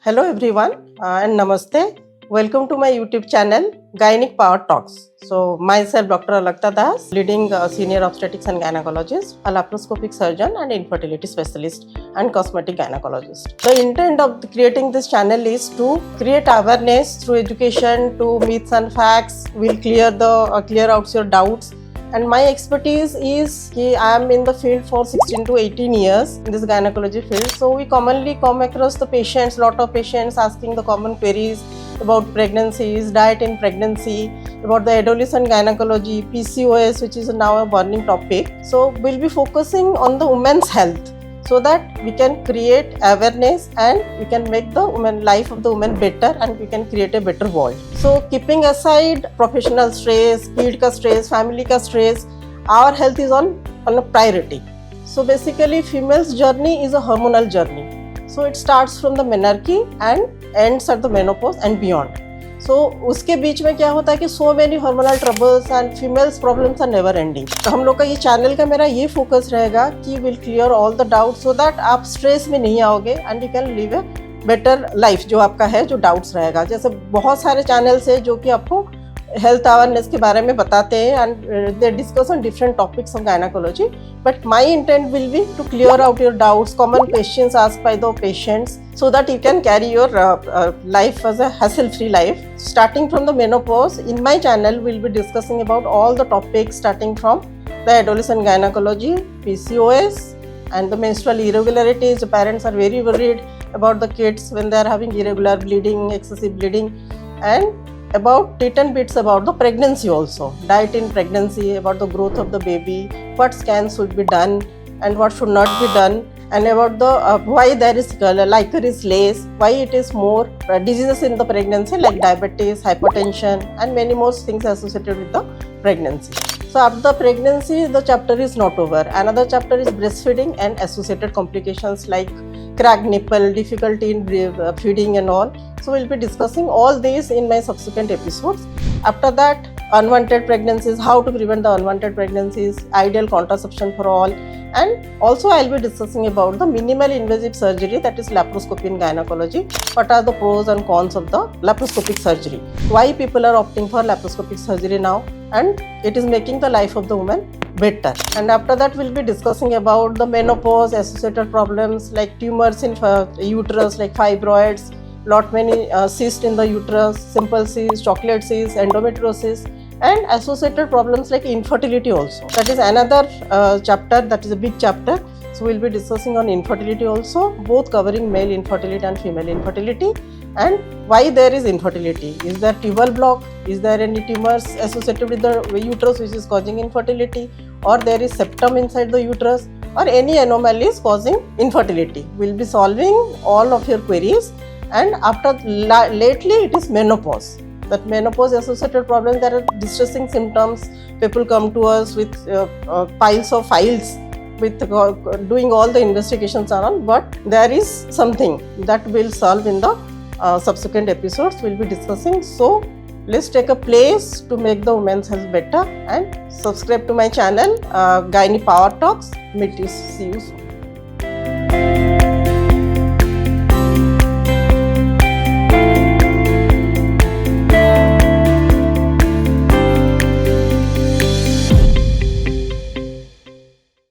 Hello everyone and Namaste. Welcome to my YouTube channel Gynec Power Talks. So myself Dr. Alakta Das, leading senior obstetrics and gynecologist, a laparoscopic surgeon and infertility specialist and cosmetic gynecologist. The intent of creating this channel is to create awareness through education to myths and facts. Will clear out your doubts. And my expertise is I am in the field for 16 to 18 years in this gynecology field. So we commonly come across the patients, lot of patients asking the common queries about pregnancies, diet in pregnancy, about the adolescent gynecology, PCOS, which is now a burning topic. So we'll be focusing on the women's health so that we can create awareness and we can make the life of the women better and we can create a better world. So keeping aside professional stress, kid ka stress, family ka stress, our health is on a priority. So basically female's journey is a hormonal journey. So it starts from the menarche and ends at the menopause and beyond. So उसके बीच में क्या होता है कि so many hormonal troubles and females problems are never ending. तो हम लोग का ये चैनल का मेरा ये फोकस रहेगा कि will clear all the doubts so that आप स्ट्रेस में नहीं आओगे and you can live a better life जो आपका है, जो डाउट्स रहेगा. जैसे बहुत सारे चैनल्स है जो कि आपको हेल्थ अवेयरनेस के बारे में बताते हैं and they discuss on different topics of gynaecology, but my intent will be to clear out your doubts, common questions asked by the patients, so that you can carry your life as a hassle-free life. Starting from the menopause, in my channel we'll be discussing about all the topics starting from the adolescent gynecology, PCOS, and the menstrual irregularities. The parents are very worried about the kids when they are having irregular bleeding, excessive bleeding, and about tit and bits about the pregnancy also, diet in pregnancy, about the growth of the baby, what scans should be done and what should not be done, and about the why there is liquor is less, why it is more diseases in the pregnancy like diabetes, hypertension, and many more things associated with the pregnancy. So after the pregnancy, the chapter is not over. Another chapter is breastfeeding and associated complications like cracked nipple, difficulty in feeding and all. So we'll be discussing all these in my subsequent episodes. After that, unwanted pregnancies, how to prevent the unwanted pregnancies, ideal contraception for all, and also I'll be discussing about the minimal invasive surgery, that is laparoscopy in gynecology. What are the pros and cons of the laparoscopic surgery? Why people are opting for laparoscopic surgery now, and it is making the life of the woman better. And after that we'll be discussing about the menopause associated problems like tumors in uterus like fibroids, lot many cysts in the uterus, simple cysts, chocolate cysts, endometriosis, and associated problems like infertility also. That is another chapter, that is a big chapter. So we'll be discussing on infertility also, both covering male infertility and female infertility, and why there is infertility. Is there tubal block? Is there any tumors associated with the uterus which is causing infertility, or there is septum inside the uterus, or any anomalies causing infertility? We'll be solving all of your queries. And after lately it is menopause. That menopause associated problems, there are distressing symptoms. People come to us with piles of files with doing all the investigations around, but there is something that we'll solve in the subsequent episodes we'll be discussing. So let's take a place to make the women's health better and subscribe to my channel Gynec Power Talks. See you soon.